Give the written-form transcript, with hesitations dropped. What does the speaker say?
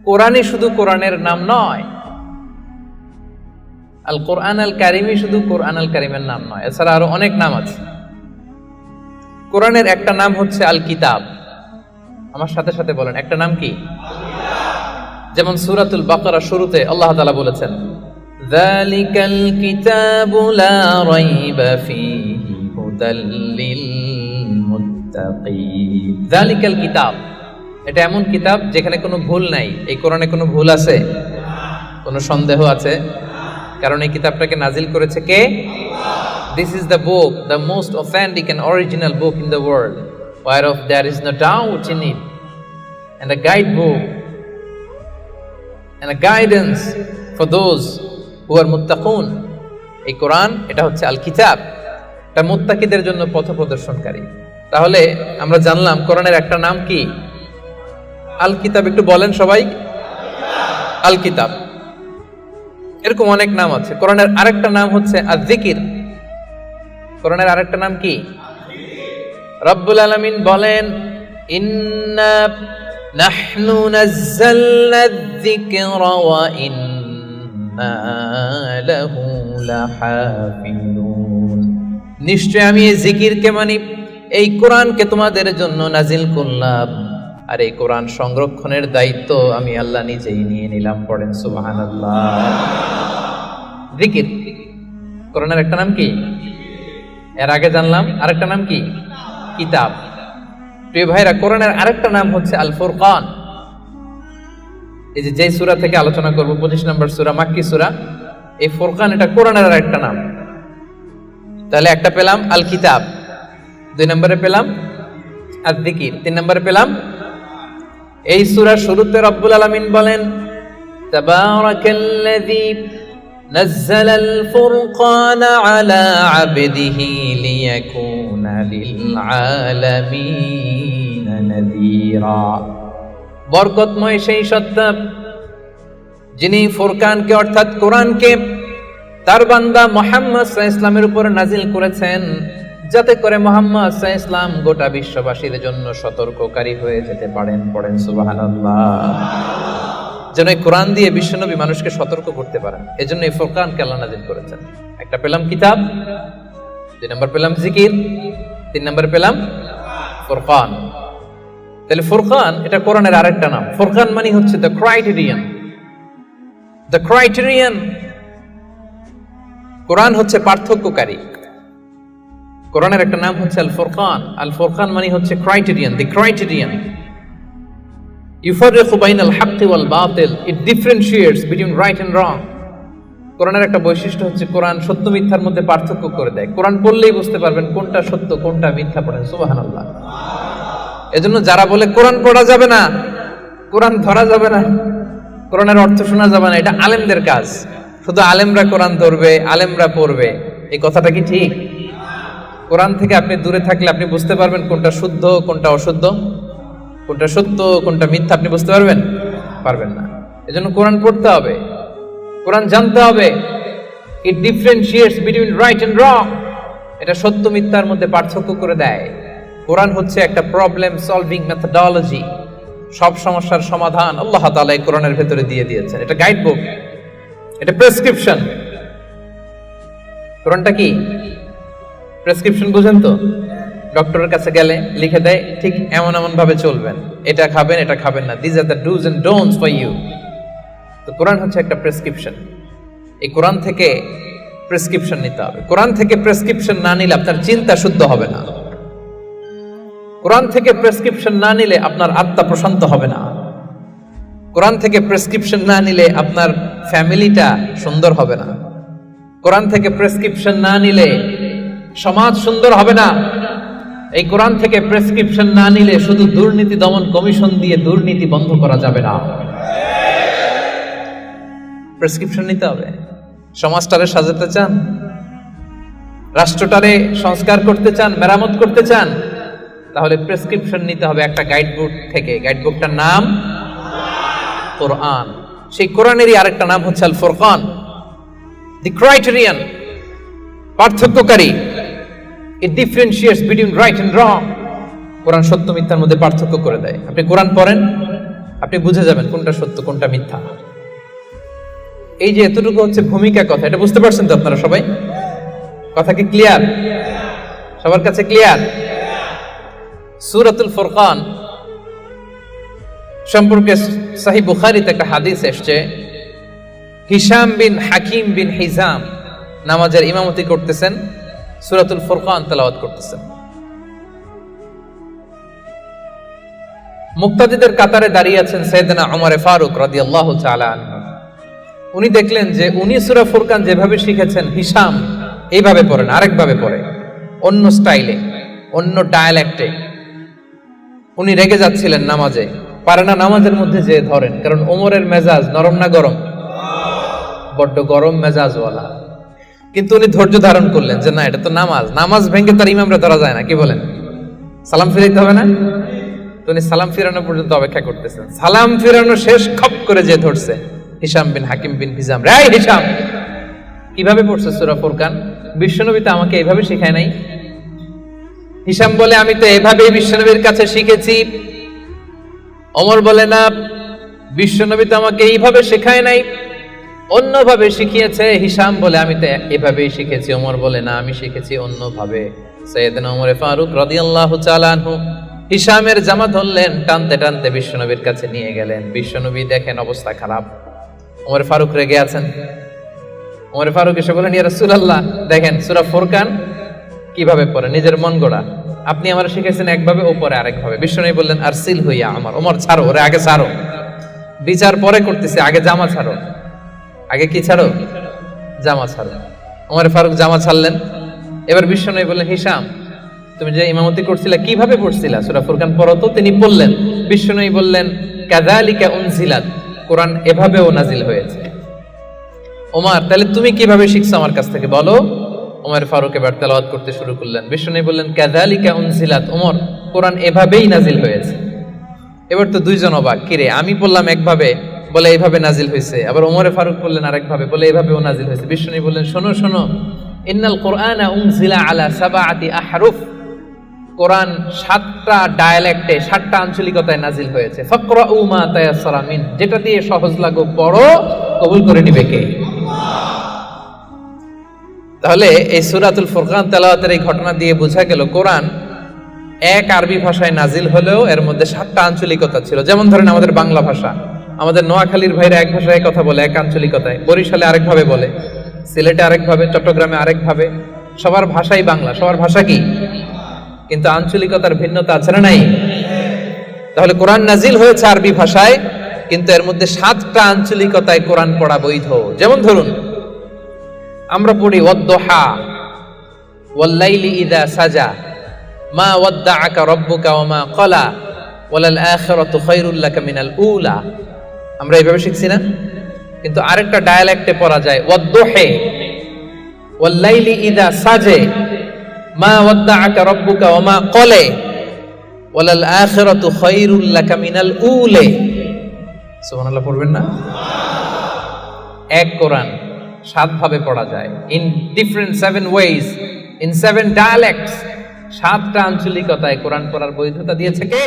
কোরআনই শুধু কোরআনের নাম নয়, আল কোরআন আল কারিমই শুধু কোরআন আল কারিমের নাম নয়, এছাড়া আরো অনেক নাম আছে। কোরআনের একটা নাম হচ্ছে আল কিতাব। আমার সাথে সাথে বলেন, একটা নাম কি? যেমন সূরাতুল বাকারা শুরুতে আল্লাহ তাআলা বলেছেন, যালিকাল কিতাবু লা রাইবা ফীহি হুদাল লিল মুত্তাকিন। যালিকাল কিতাব, এটা এমন কিতাব যেখানে কোনো ভুল নাই। এই কোরআনে কোনো ভুল আছে? কোনো সন্দেহ আছে? কারণ এই কিতাবটাকে নাজিল করেছে কে? This is the book, the most authentic and original book in the world, whereof there is no doubt in it, and a guidebook and a guidance for those who are muttaqun. এই কোরআন, এটা হচ্ছে আল কিতাব, এটা মুত্তাকিদের জন্য পথ প্রদর্শনকারী। তাহলে আমরা জানলাম কোরআনের একটা নাম কি? আল কিতাব। একটু বলেন সবাই, আল কিতাব। এরকম অনেক নাম আছে। কোরআনের আরেকটা নাম হচ্ছে আয-যিকির। কোরআনের আরেকটা নাম কি? রব্বুল আলামিন বলেন, ইন্না নাহনু নাযালনা আয-যিকরা ওয়া ইন্না লাহু লাহাফিজুন। নিশ্চয় আমি এই জিকিরকে মানে এই কোরআনকে তোমাদের জন্য নাজিল করলাম, আর এই কোরআন সংরক্ষণের দায়িত্ব আমি আল্লাহ নিজেই নিয়ে নিলাম। পড়েন সুবহানাল্লাহ। জিকির, কোরআনের একটা নাম কি? এর আগে জানলাম আরেকটা নাম কি? কিতাব। প্রিয় ভাইরা, কোরআনের আরেকটা নাম হচ্ছে আল ফুরকান। এই যে সূরা থেকে আলোচনা করব, 25 নম্বর সূরা, মাক্কি সূরা, এই ফুরকান এটা কোরআনের আরেকটা নাম। তাহলে একটা পেলাম আল কিতাব, 2 নম্বরে পেলাম আয-যিকির, 3 নম্বরে পেলাম এই সূরার শুরুতে রব্বুল আলামিন বলেন, তাবারাকাল্লাযী নাযালাল ফুরকানা আলা আবদিহি লিয়াকুনা লিল আলামিন নাযীরা। বরকতময় সেই সত্তা যিনি ফুরকানকে অর্থাৎ কোরআনকে তার বান্দা মুহাম্মদ সাল্লাল্লাহু আলাইহি ওয়াসাল্লামের উপর নাজিল করেছেন, যাতে করে মুহাম্মদ সাল্লাল্লাহু আলাইহি ওয়াসাল্লাম গোটা বিশ্ববাসীর জন্য সতর্ককারী হয়ে যেতে পারেন। পড়েন সুবহানাল্লাহ। যেন এই কোরআন দিয়ে বিশ্বনবী মানুষকে সতর্ক করতে পারেন, এজন্য এই ফুরকানকে আল্লাহ নাজিল করেছেন। একটা পেলাম কিতাব, 2 নম্বর পেলাম জিকির, 3 নম্বর পেলাম ফুরকান। তাহলে ফুরকান এটা কোরআনের আরেকটা নাম। ফুরকান মানে হচ্ছে দ্য ক্রাইটেরিয়ন। দ্য ক্রাইটেরিয়ন, কোরআন হচ্ছে পার্থক্যকারী। কোরআনের একটা নাম হচ্ছে আল ফুরকান। আল ফুরকান মানে হচ্ছে ক্রাইটেরিয়ন, দি ক্রাইটেরিয়ন। ইউফাররিকু বাইনাল হাক্কি ওয়াল বাতিল, it differentiates between right and wrong. কোরআনের একটা বৈশিষ্ট্য হচ্ছে কোরআন সত্য মিথ্যার মধ্যে পার্থক্য করে দেয়। কোরআন পড়লেই বুঝতে পারবেন কোনটা সত্য কোনটা মিথ্যা। পড়েন সুবহানাল্লাহ। এজন্য যারা বলে কোরআন পড়া যাবে না, কোরআন ধরা যাবে না, কোরআনের অর্থ শোনা যাবে না, এটা আলেমদের কাজ। শুধু আলেমরা কোরআন ধরবে, আলেমরা পড়বে, এই কথাটা কি ঠিক? কোরআন থেকে আপনি দূরে থাকলে আপনি বুঝতে পারবেন কোনটা শুদ্ধ কোনটা অশুদ্ধ, কোনটা সত্য কোনটা মিথ্যা, আপনি বুঝতে পারবেন না। এজন্য কোরআন পড়তে হবে, কোরআন জানতে হবে। It differentiates between right and wrong, এটা সত্য মিথ্যার মধ্যে পার্থক্য করে দেয়। কোরআন হচ্ছে একটা প্রবলেম সলভিং মেথডোলজি। সব সমস্যার সমাধান আল্লাহ তাআলা এই কোরআনের ভেতরে দিয়ে দিয়েছেন। এটা গাইড বুক, এটা প্রেসক্রিপশন। কোরআনটা কি প্রেসক্রিপশন? বুঝেন তো? ডক্টরের কাছে গেলে লিখে দেয় ঠিক এমন এমন ভাবে চলবেন, এটা খাবেন এটা খাবেন না, this are the dos and don'ts for you. তো কোরআন হচ্ছে একটা প্রেসক্রিপশন। এই কোরআন থেকে প্রেসক্রিপশন নিতে হবে। কোরআন থেকে প্রেসক্রিপশন না নিলে আপনার চিন্তা শুদ্ধ হবে না। কোরআন থেকে প্রেসক্রিপশন না নিলে আপনার আত্মা প্রশান্ত হবে না। কোরআন থেকে প্রেসক্রিপশন না নিলে আপনার ফ্যামিলিটা সুন্দর হবে না। কোরআন থেকে প্রেসক্রিপশন না নিলে সমাজ সুন্দর হবে না। এই কোরআন থেকে প্রেসক্রিপশন না নিলে শুধু দুর্নীতি দমন কমিশন দিয়ে দুর্নীতি বন্ধ করা যাবে না। প্রেসক্রিপশন নিতে হবে। সমাজটারে সাজাতে চান, রাষ্ট্রটারে সংস্কার করতে চান, মেরামত করতে চান, তাহলে প্রেসক্রিপশন নিতে হবে একটা গাইডবুক থেকে। গাইডবুকটার নাম কোরআন। সেই কোরআনেরই আরেকটা নাম হচ্ছে আল ফুরকান, দি ক্রাইটেরিয়ন, পার্থক্যকারী। It differentiates between right and wrong. কোরআন সত্য মিথ্যার মধ্যে পার্থক্য করে দেয়। আপনি কোরআন পড়েন, আপনি বুঝে যাবেন কোনটা সত্য কোনটা মিথ্যা। এই যে এতটুকু হচ্ছে ভূমিকা কথা, এটা বুঝতে পারছেন তো আপনারা সবাই? কথা কি ক্লিয়ার? সবার কাছে ক্লিয়ার? সূরাতুল ফুরকান সম্পর্কে সহিহ বুখারীতে একটা হাদিস এসেছে, হিশাম বিন হাকিম বিন হিজাম নামাজের ইমামতি করতেছেন, সূরাতুল ফুরকান তেলাওয়াত করতেছেন। মুক্তাদিদের কাতারে দাঁড়িয়ে আছেন সাইয়েদনা ওমর ফারুক রাদিয়াল্লাহু তাআলা আনহু। উনি দেখলেন যে উনি সূরা ফুরকান যেভাবে শিখেছেন হিশাম এইভাবে পড়েন, আরেকভাবে পড়ে, অন্য স্টাইলে, অন্য ডায়ালেক্টে। উনি রেগে যাচ্ছিলেন নামাজে, পারে না নামাজের মধ্যে যে ধরেন, কারণ ওমরের মেজাজ নরম না গরম? বড্ড গরম মেজাজওয়ালা। কিন্তু উনি ধৈর্য ধারণ করলেন যে না, এটা তো নামাজ, নামাজ ভেঙে তার ইমামরা ধরা যায় না, কি বলেন? সালাম ফিরাইতে হবে না? তো উনি সালাম ফিরানো পর্যন্ত অপেক্ষা করতেছেন। সালাম ফিরানো শেষ, খপ করে যে ধরছে হিশাম বিন হাকিম বিন হিজাম। রে হিশাম, কিভাবে পড়ছে সূরা ফুরকান? বিশ্বনবী তো আমাকে এইভাবে শেখায় নাই। হিশাম বলে আমি তো এভাবেই বিশ্বনবীর কাছে শিখেছি। ওমর বলে না, বিশ্বনবী তো আমাকে এইভাবে শেখায় নাই, অন্যভাবে শিখিয়েছে। হিশাম বলে আমি তো এভাবেই শিখেছি। ওমর বলে না, আমি শিখেছি অন্যভাবে। সাইয়েদনা ওমর ফারুক রাদিয়াল্লাহু তাআলা আনহু হিশামের জামা ধরলেন, টানতে টানতে বিশ্বনবীর কাছে নিয়ে গেলেন। বিশ্বনবী দেখেন অবস্থা খারাপ, ওমর ফারুক রেগে আছেন। ওমর ফারুক এসে বলেন, ইয়া রাসূলুল্লাহ, দেখেন সূরা ফুরকান কিভাবে পড়ে, নিজের মন গড়া। আপনি আমার শিখেছেন একভাবে, ও পরে আরেকভাবে। বিশ্বনবী বললেন, আরসিল হইয়া আমার, ওমর ছাড়ো, ওরে আগে ছাড়ো, বিচার পরে করতেছে, আগে জামা ছাড়ো। আগে কি ছাড়ো? জামা ছাড়ো। ওমর ফারুক জামা ছাড়লেন। এবার বিশ্বনবী বললেন, হিশাম, তুমি যে ইমামতি করছিলা কিভাবে পড়ছিলা? সূরা ফুরকান পড়ো তো। তিনি বললেন, বিশ্বনবী বললেন, কাযালিকা উনজিলাত, কোরআন এভাবেও নাজিল হয়েছে। ওমর, তাহলে তুমি কিভাবে শিখছো আমার কাছ থেকে বলো। ওমর ফারুক এবার তেলাওয়াত করতে শুরু করলেন। বিশ্বনবী বললেন, কাযালিকা উনজিলাত, ওমর, কোরআন এভাবেই নাজিল হয়েছে। এবার তো দুইজন অবাক, কিরে আমি বললাম একভাবে, বলে এইভাবে নাজিল হয়েছে। আবার ওমর ফারুক বললেন আরেকভাবে, বলে এইভাবেও নাজিল হয়েছে। বিশ্বনবী বললেন, শোনো শোনো, ইন্নাল কোরআনা উনজিলা আলা সাবআতি আহরুফ, কোরআন 7টা ডায়ালেক্টে, 7টা আঞ্চলিকতায় নাজিল হয়েছে। ফাকরাউ মা তায়াসসারা মিন, যেটা দিয়ে সহজ লাগো পড়ো, কবুল করে নিবে কে? তাহলে এই সূরাতুল ফুরকান তেলাওয়াতের এই ঘটনা দিয়ে বোঝা গেল কোরআন এক আরবি ভাষায় নাজিল হলেও এর মধ্যে 7টা আঞ্চলিকতা ছিল। যেমন ধরেন আমাদের বাংলা ভাষা, আমাদের নোয়াখালীর ভাইরা এক ভাষায় কথা বলে, এক আঞ্চলিকতায়, বরিশালে আরেকভাবে বলে, সিলেটে আরেকভাবে, চট্টগ্রামে আরেকভাবে। সবার ভাষাই বাংলা, সবার ভাষা কি, কিন্তু আঞ্চলিকতার ভিন্নতা আছে না নাই? তাহলে কোরআন নাজিল হয়েছে আরবি ভাষায়, কিন্তু এর মধ্যে 7টা আঞ্চলিকতায় কোরআন পড়া বৈধ। যেমন ধরুন আমরা পড়ি ওয়াদ-দুহা, ওয়াল-লাইলি ইযা সাজা, মা ওয়াদ্দাআকা রাব্বুকা ওয়া মা ক্বালা, ওয়ালাল আখিরাতু খায়রুল লাকা মিনাল উলা। আমরা এইভাবে শিখছি না? কিন্তু আরেকটা ডায়ালেক্টে পড়া যায় ওয়াদ-দুহি, ওয়াল-লাইলি ইযা সাজে, মা ওয়াদ্দাআকা রাব্বুকা ওয়া মা ক্বালা, ওয়ালাল আখিরাতু খায়রুল লাকা মিনাল উলা। সুবহানাল্লাহ পড়বেন না? এক কোরআন 7 ভাবে পড়া যায়, in different 7 ways, in 7 dialects. 7টা আঞ্চলিকতায় কোরআন পড়ার বৈধতা দিয়েছে কে?